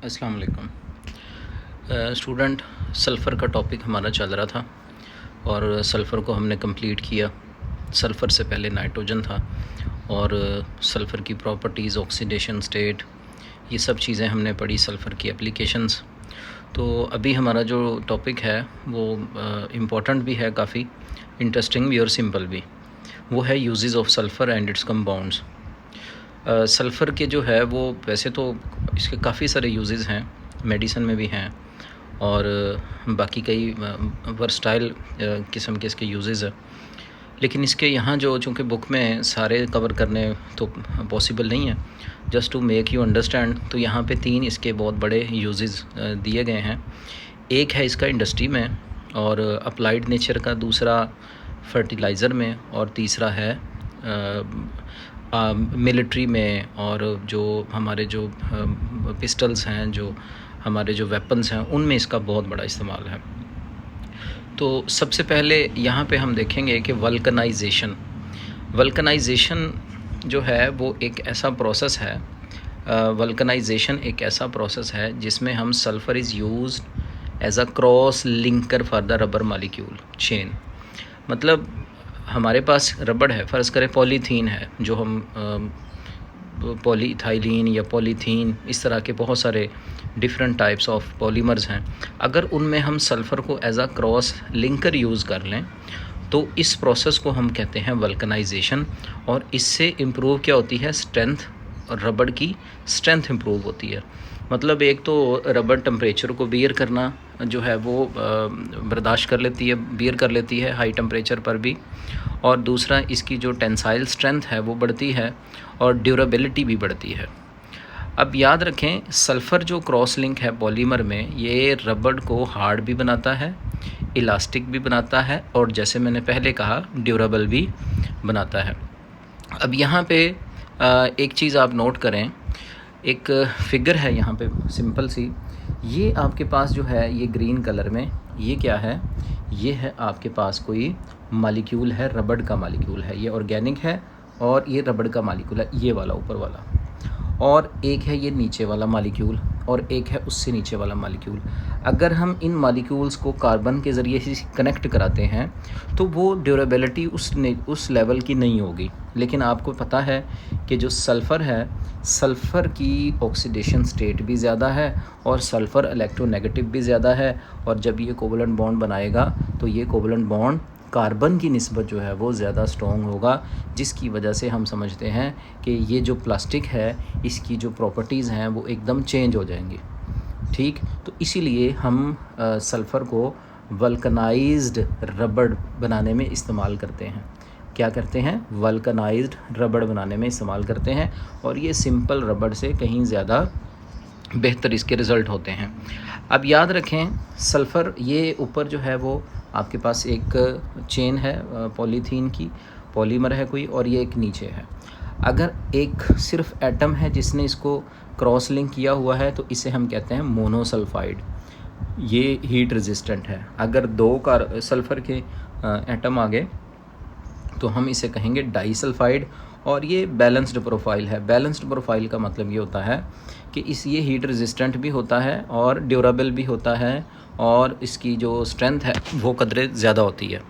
अस्सलाम वालेकुम student. Sulphur का टॉपिक हमारा चल रहा था और सल्फ़र को हमने कंप्लीट किया। सल्फ़र से पहले नाइट्रोजन था और सल्फ़र की प्रॉपर्टीज़, ऑक्सीडेशन स्टेट, ये सब चीज़ें हमने पढ़ी, सल्फ़र की एप्लीकेशंस। तो अभी हमारा जो टॉपिक है वो इम्पोर्टेंट भी है, काफ़ी इंटरेस्टिंग भी और सिंपल भी। वो है uses of sulphur and it's compounds. Sulphur के जो है वो वैसे तो इसके काफ़ी सारे यूजेस हैं, मेडिसिन में भी हैं और बाकी कई वर्सटाइल किस्म के इसके यूजेस हैं। लेकिन इसके यहाँ जो चूँकि बुक में सारे कवर करने तो पॉसिबल नहीं है, just to make you understand, तो यहाँ पे 3 इसके बहुत बड़े यूजेस दिए गए हैं। एक है इसका इंडस्ट्री में और अप्लाइड नेचर का, दूसरा फर्टिलाइज़र में और तीसरा है मिलिट्री में, और जो हमारे जो पिस्टल्स हैं, जो हमारे जो वेपन्स हैं, उनमें इसका बहुत बड़ा इस्तेमाल है। तो सबसे पहले यहाँ पे हम देखेंगे कि वल्कनाइजेशन जो है वो एक ऐसा प्रोसेस है, वल्कनाइजेशन एक ऐसा प्रोसेस है जिसमें हम sulphur is used as a cross linker for the rubber molecule chain. मतलब हमारे पास रबड़ है, फ़र्ज़ करें पॉलीथीन है, जो हम पॉलीइथाइलिन या पॉलीथीन, इस तरह के बहुत सारे डिफरेंट टाइप्स ऑफ पॉलीमर्स हैं। अगर उनमें हम सल्फ़र को as a cross linker use कर लें तो इस प्रोसेस को हम कहते हैं वल्कनाइजेशन। और इससे इम्प्रूव क्या होती है, स्ट्रेंथ, और रबड़ की स्ट्रेंथ इम्प्रूव होती है। मतलब एक तो रबड़ टेम्परेचर को बियर करना जो है वो बर्दाश्त कर लेती है, बियर कर लेती है हाई टेम्परेचर पर भी, और दूसरा इसकी जो टेंसाइल स्ट्रेंथ है वो बढ़ती है और ड्यूरेबिलिटी भी बढ़ती है। अब याद रखें, सल्फ़र जो क्रॉस लिंक है पॉलीमर में, ये रबड़ को हार्ड भी बनाता है, इलास्टिक भी बनाता है, और जैसे मैंने पहले कहा ड्यूरेबल भी बनाता है। अब यहाँ पे एक चीज़ आप नोट करें, एक फिगर है यहाँ पे सिंपल सी। ये आपके पास जो है ये ग्रीन कलर में, ये क्या है, ये है आपके पास कोई मॉलिक्यूल है, रबड़ का मॉलिक्यूल है। ये ऑर्गेनिक है और ये रबड़ का मॉलिक्यूल है, ये वाला ऊपर वाला। और एक है ये नीचे वाला मॉलिक्यूल, और एक है उससे नीचे वाला मॉलिक्यूल। अगर हम इन मॉलिक्यूल्स को कार्बन के ज़रिए से कनेक्ट कराते हैं तो वो ड्यूरेबिलिटी उस लेवल की नहीं होगी। लेकिन आपको पता है कि जो सल्फ़र है, सल्फ़र की ऑक्सीडेशन स्टेट भी ज़्यादा है और सल्फ़र इलेक्ट्रोनेगेटिव भी ज़्यादा है, और जब ये कोवलेंट बॉन्ड बनाएगा तो ये कोवलेंट बॉन्ड कार्बन की निस्बत जो है वो ज़्यादा स्ट्रॉन्ग होगा, जिसकी वजह से हम समझते हैं कि ये जो प्लास्टिक है इसकी जो प्रॉपर्टीज़ हैं वो एकदम चेंज हो जाएंगी। ठीक, तो इसीलिए हम सल्फ़र को वल्कनाइज्ड रबड़ बनाने में इस्तेमाल करते हैं। क्या करते हैं, वल्कनाइज्ड रबड़ बनाने में इस्तेमाल करते हैं, और ये सिंपल रबड़ से कहीं ज़्यादा बेहतर इसके रिज़ल्ट होते हैं। अब याद रखें, सल्फ़र ये ऊपर जो है वो आपके पास एक चेन है पॉलीथीन की, पॉलीमर है कोई, और ये एक नीचे है। अगर एक सिर्फ एटम है जिसने इसको क्रॉस लिंक किया हुआ है तो इसे हम कहते हैं मोनोसल्फाइड। ये हीट रेजिस्टेंट है। अगर 2 सल्फ़र के एटम आ गए तो हम इसे कहेंगे डाईसल्फाइड, और ये बैलेंस्ड प्रोफाइल है। बैलेंस्ड प्रोफाइल का मतलब ये होता है कि ये हीट रेजिस्टेंट भी होता है और ड्यूरेबल भी होता है, और इसकी जो स्ट्रेंथ है वो कदरे ज़्यादा होती है।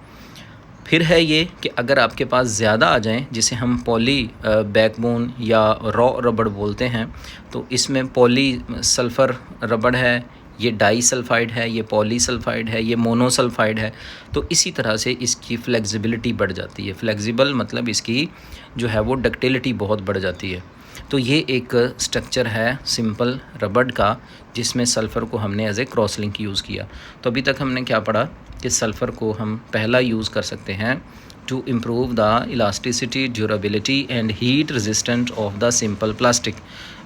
फिर है ये कि अगर आपके पास ज़्यादा आ जाएं, जिसे हम पॉली बैकबोन या रॉ रबड़ बोलते हैं, तो इसमें पॉली सल्फ़र रबड़ है, ये डाईसल्फाइड है, ये पॉलीसल्फाइड है, ये मोनोसल्फाइड है। तो इसी तरह से इसकी फ्लेक्सिबिलिटी बढ़ जाती है। फ्लेक्सिबल मतलब इसकी जो है वो डक्टिलिटी बहुत बढ़ जाती है। तो ये एक स्ट्रक्चर है सिंपल रबड़ का, जिसमें सल्फ़र को हमने as a cross link use किया। तो अभी तक हमने क्या पढ़ा कि सल्फ़र को हम पहला यूज़ कर सकते हैं to improve the elasticity, durability and heat resistant of the simple plastic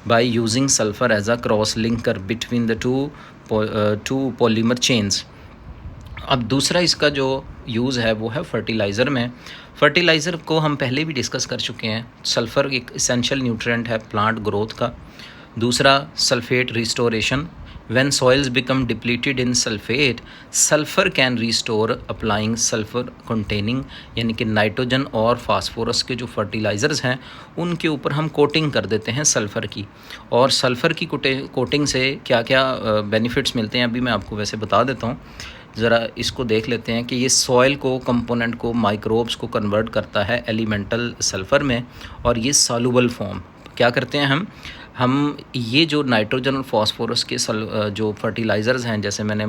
by using sulphur as a cross linker between the two polymer chains. अब दूसरा इसका जो यूज़ है वो है फर्टिलाइज़र में। फर्टिलाइज़र को हम पहले भी डिस्कस कर चुके हैं। सल्फ़र एक इसेंशियल न्यूट्रिएंट है प्लांट ग्रोथ का। दूसरा sulphate restoration, When soils become depleted in sulfate, sulphur can restore applying sulphur containing, यानी कि नाइट्रोजन और फास्फोरस के जो फर्टिलाइज़र्स हैं उनके ऊपर हम कोटिंग कर देते हैं सल्फ़र की। और सल्फ़र की कोटिंग से क्या क्या बेनिफिट्स मिलते हैं अभी मैं आपको वैसे बता देता हूँ। ज़रा इसको देख लेते हैं कि ये सॉइल को कंपोनेंट को माइक्रोब्स को कन्वर्ट करता है एलिमेंटल सल्फ़र में, और ये सॉल्युबल फॉर्म क्या करते हैं हम ये जो नाइट्रोजन और फास्फोरस के जो फर्टिलाइज़र्स हैं, जैसे मैंने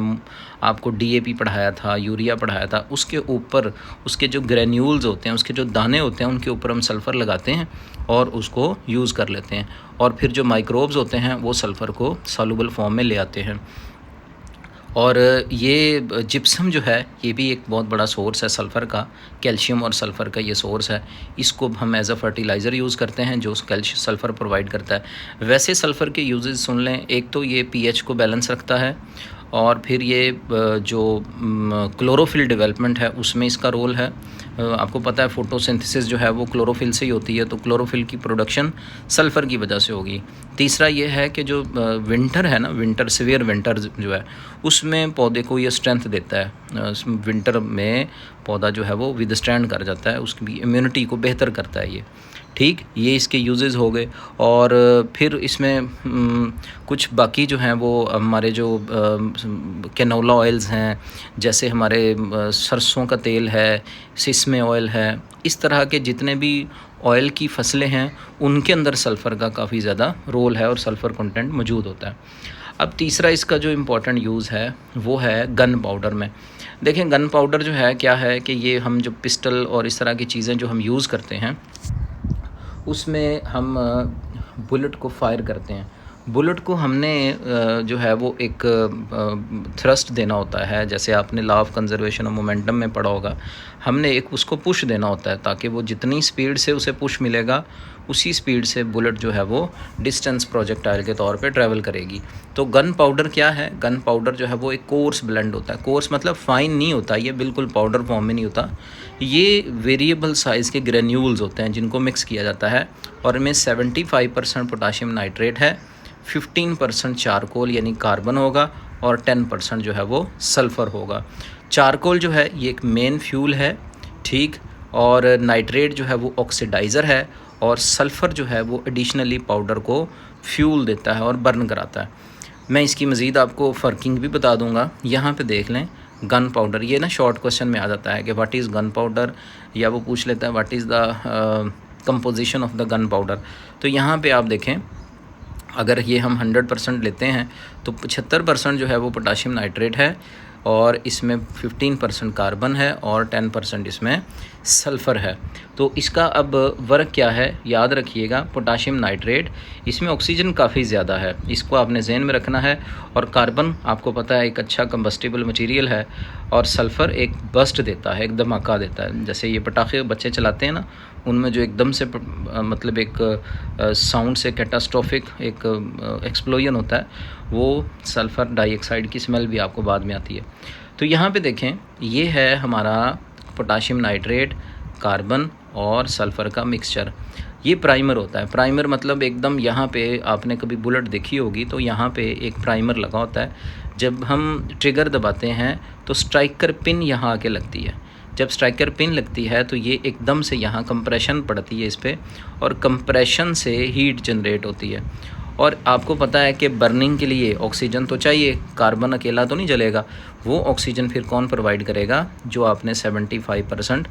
आपको डीएपी पढ़ाया था, यूरिया पढ़ाया था, उसके ऊपर उसके जो ग्रेन्यूल्स होते हैं, उसके जो दाने होते हैं, उनके ऊपर हम सल्फ़र लगाते हैं और उसको यूज़ कर लेते हैं, और फिर जो माइक्रोब्स होते हैं वो सल्फ़र को सॉल्युबल फॉर्म में ले आते हैं। और ये जिप्सम जो है ये भी एक बहुत बड़ा सोर्स है सल्फ़र का, कैल्शियम और सल्फ़र का ये सोर्स है। इसको हम एज अ फर्टिलाइज़र यूज़ करते हैं जो सल्फ़र प्रोवाइड करता है। वैसे सल्फ़र के यूजेस सुन लें, एक तो ये पीएच को बैलेंस रखता है, और फिर ये जो क्लोरोफिल डेवलपमेंट है उसमें इसका रोल है। आपको पता है फ़ोटोसिंथेसिस जो है वो क्लोरोफिल से ही होती है, तो क्लोरोफिल की प्रोडक्शन सल्फ़र की वजह से होगी। तीसरा ये है कि जो विंटर है ना, विंटर सीवियर विंटर जो है उसमें पौधे को ये स्ट्रेंथ देता है। विंटर में पौधा जो है वो विदस्टैंड कर जाता है, उसकी इम्यूनिटी को बेहतर करता है ये। ठीक, ये इसके यूजेस हो गए। और फिर इसमें कुछ बाकी जो हैं वो हमारे जो कैनोला ऑयल्स हैं, जैसे हमारे सरसों का तेल है, सिसमे ऑयल है, इस तरह के जितने भी ऑयल की फसलें हैं उनके अंदर सल्फ़र का काफ़ी ज़्यादा रोल है और सल्फ़र कंटेंट मौजूद होता है। अब तीसरा इसका जो इम्पोर्टेंट यूज़ है वो है गन पाउडर में। देखें, गन पाउडर जो है क्या है कि ये हम जो पिस्टल और इस तरह की चीज़ें जो हम यूज़ करते हैं उसमें हम बुलेट को फायर करते हैं। बुलेट को हमने जो है वो एक थ्रस्ट देना होता है, जैसे आपने law of conservation of momentum में पढ़ा होगा। हमने एक उसको पुश देना होता है ताकि वो जितनी स्पीड से उसे पुश मिलेगा उसी स्पीड से बुलेट जो है वो डिस्टेंस प्रोजेक्टाइल के तौर पे ट्रैवल करेगी। तो गन पाउडर क्या है? गन पाउडर जो है वो एक कोर्स ब्लेंड होता है। कोर्स मतलब फ़ाइन नहीं होता, ये बिल्कुल पाउडर फॉर्म में नहीं होता। ये वेरिएबल साइज़ के ग्रेन्यूल्स होते हैं जिनको मिक्स किया जाता है, और इनमें 75% पोटाशियम नाइट्रेट है, 15% चारकोल यानी कार्बन होगा, और 10% जो है वो सल्फ़र होगा। चारकोल जो है ये एक मेन फ्यूल है, ठीक, और नाइट्रेट जो है वो ऑक्सीडाइज़र है, और सल्फ़र जो है वो एडिशनली पाउडर को फ्यूल देता है और बर्न कराता है। मैं इसकी मज़ीद आपको फ़र्किंग भी बता दूंगा। यहाँ पे देख लें गन पाउडर, ये ना शॉर्ट क्वेश्चन में आ जाता है कि व्हाट इज़ गन पाउडर, या वो पूछ लेता है what is the composition of the gun powder. तो यहाँ पे आप देखें, अगर ये हम 100% लेते हैं तो 75% जो है वो पोटाशियम नाइट्रेट है, और इसमें 15% कार्बन है, और 10% इसमें सल्फ़र है। तो इसका अब वर्क क्या है याद रखिएगा। पोटाशियम नाइट्रेट, इसमें ऑक्सीजन काफ़ी ज़्यादा है, इसको आपने ज़हन में रखना है, और कार्बन आपको पता है एक अच्छा कंबस्टिबल मटेरियल है, और सल्फ़र एक बस्ट देता है, एक धमाका देता है। जैसे ये पटाखे बच्चे चलाते हैं ना, उनमें जो एकदम से मतलब एक साउंड से कैटास्ट्रोफिक एक एक्सप्लोजन होता है, वो सल्फ़र डाइऑक्साइड की स्मेल भी आपको बाद में आती है। तो यहाँ पे देखें, ये है हमारा पोटाशियम नाइट्रेट, कार्बन और सल्फ़र का मिक्सचर। ये प्राइमर होता है। प्राइमर मतलब एकदम यहाँ पे आपने कभी बुलेट देखी होगी तो यहाँ पे एक प्राइमर लगा होता है। जब हम ट्रिगर दबाते हैं तो स्ट्राइकर पिन यहाँ आके लगती है। जब स्ट्राइकर पिन लगती है तो ये एकदम से यहाँ कंप्रेशन पड़ती है इस पर, और कंप्रेशन से हीट जनरेट होती है। और आपको पता है कि बर्निंग के लिए ऑक्सीजन तो चाहिए, कार्बन अकेला तो नहीं जलेगा। वो ऑक्सीजन फिर कौन प्रोवाइड करेगा? जो आपने 75%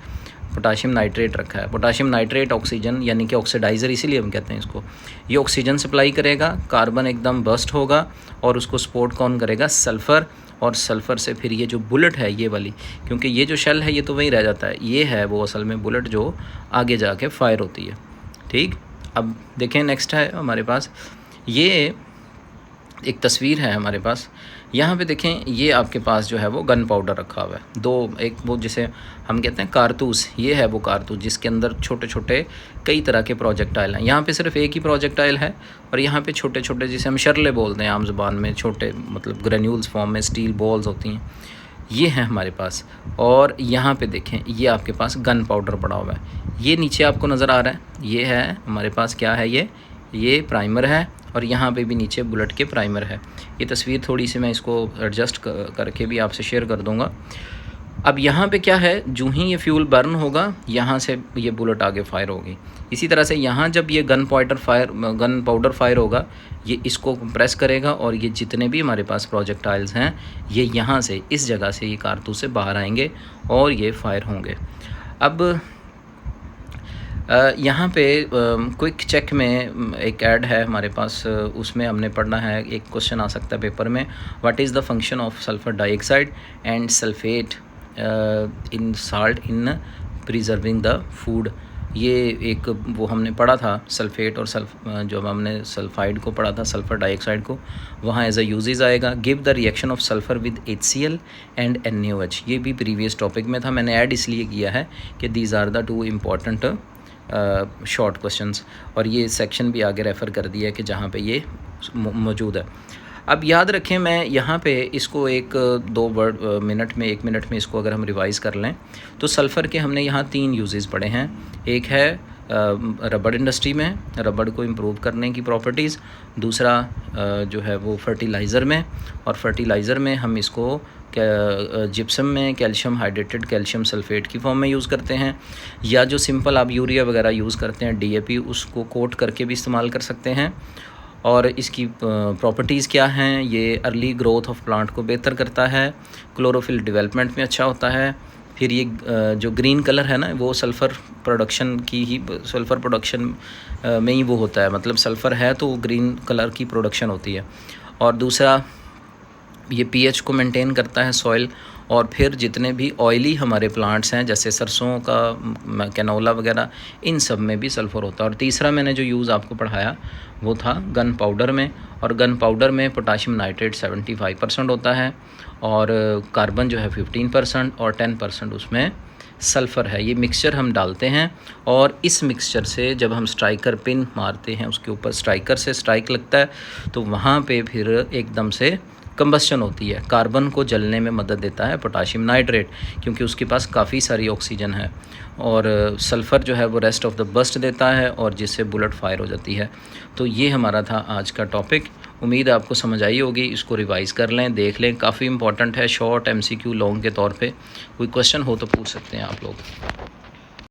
पोटाशियम नाइट्रेट रखा है। पोटाशियम नाइट्रेट ऑक्सीजन यानी कि ऑक्सीडाइज़र, इसीलिए हम कहते हैं इसको। ये ऑक्सीजन सप्लाई करेगा, कार्बन एकदम बर्स्ट होगा, और उसको सपोर्ट कौन करेगा? सल्फ़र। और सल्फ़र से फिर ये जो बुलेट है ये वाली, क्योंकि ये जो शेल है ये तो वहीं रह जाता है, ये है वो असल में बुलेट जो आगे जाके फायर होती है। ठीक, अब देखें नेक्स्ट है हमारे पास, ये एक तस्वीर है हमारे पास। यहाँ पे देखें, ये आपके पास जो है वो गन पाउडर रखा हुआ है। दो, एक वो जिसे हम कहते हैं कारतूस, ये है वो कारतूस जिसके अंदर छोटे छोटे कई तरह के प्रोजेक्टाइल हैं। यहाँ पे सिर्फ एक ही प्रोजेक्टाइल है, और यहाँ पे छोटे छोटे जिसे हम शरले बोलते हैं आम ज़ुबान में, छोटे मतलब ग्रेन्यूल्स फॉर्म में स्टील बॉल्स होती हैं, ये हैं हमारे पास। और यहाँ पे देखें, ये आपके पास गन पाउडर पड़ा हुआ है। ये नीचे आपको नज़र आ रहा है, ये है हमारे पास क्या है, ये प्राइमर है, और यहाँ पे भी नीचे बुलेट के प्राइमर है। ये तस्वीर थोड़ी सी मैं इसको एडजस्ट करके भी आपसे शेयर कर दूँगा। अब यहाँ पे क्या है, जो ही ये फ्यूल बर्न होगा यहाँ से ये बुलेट आगे फायर होगी। इसी तरह से यहाँ जब ये गन पाउडर फायर होगा, ये इसको प्रेस करेगा और ये जितने भी हमारे पास प्रोजेक्टाइल्स हैं ये यहाँ से, इस जगह से ये कारतूस से बाहर आएंगे और ये फायर होंगे। अब यहाँ पे क्विक चेक में एक ऐड है हमारे पास, उसमें हमने पढ़ना है, एक क्वेश्चन आ सकता है पेपर में, what is the function of sulphur dioxide and sulphate in salt in preserving the food. ये एक वो हमने पढ़ा था सल्फेट और जो हमने सल्फाइड को पढ़ा था, सल्फ़र डाइऑक्साइड को, वहाँ एज अ यूजेज आएगा। Give the reaction of sulphur with HCl and NaOH। ये भी प्रीवियस टॉपिक में था, मैंने ऐड इसलिए किया है कि these are the 2 important short questions, और ये सेक्शन भी आगे रेफ़र कर दिया है कि जहाँ पे ये मौजूद है। अब याद रखें, मैं यहाँ पे इसको एक 1 मिनट में इसको अगर हम रिवाइज़ कर लें तो सल्फ़र के हमने यहाँ 3 यूजेस पढ़े हैं। एक है रबड़ इंडस्ट्री में, रबड़ को इम्प्रूव करने की प्रॉपर्टीज़। दूसरा जो है वो फर्टिलाइज़र में, और फर्टिलाइज़र में हम इसको जिप्सम में कैल्शियम हाइड्रेटेड कैल्शियम सल्फेट की फॉर्म में यूज़ करते हैं, या जो सिंपल आप यूरिया वगैरह यूज़ करते हैं DAP, उसको कोट करके भी इस्तेमाल कर सकते हैं। और इसकी प्रॉपर्टीज़ क्या हैं, ये अर्ली ग्रोथ ऑफ प्लांट को बेहतर करता है, क्लोरोफिल डेवलपमेंट में अच्छा होता है। फिर ये जो ग्रीन कलर है ना, वो सल्फ़र प्रोडक्शन में ही वो होता है, मतलब सल्फ़र है तो ग्रीन कलर की प्रोडक्शन होती है। और दूसरा ये pH को मेंटेन करता है सॉइल। और फिर जितने भी ऑयली हमारे प्लांट्स हैं जैसे सरसों का, कैनोला वगैरह, इन सब में भी सल्फ़र होता है। और तीसरा मैंने जो यूज़ आपको पढ़ाया वो था गन पाउडर में, और गन पाउडर में पोटाशियम नाइट्रेट 75% होता है, और कार्बन जो है 15% और 10% उसमें सल्फ़र है। ये मिक्सचर हम डालते हैं, और इस मिक्सचर से जब हम स्ट्राइकर पिन मारते हैं, उसके ऊपर स्ट्राइकर से स्ट्राइक लगता है तो वहाँ पे फिर एकदम से कंबस्शन होती है। कार्बन को जलने में मदद देता है पोटाशियम नाइट्रेट, क्योंकि उसके पास काफ़ी सारी ऑक्सीजन है, और सल्फ़र जो है वो रेस्ट ऑफ द बस्ट देता है, और जिससे बुलेट फायर हो जाती है। तो ये हमारा था आज का टॉपिक। उम्मीद है आपको समझ आई होगी। इसको रिवाइज़ कर लें, देख लें, काफ़ी इंपॉर्टेंट है, शॉर्ट MCQ लॉन्ग के तौर पे। कोई क्वेश्चन हो तो पूछ सकते हैं आप लोग।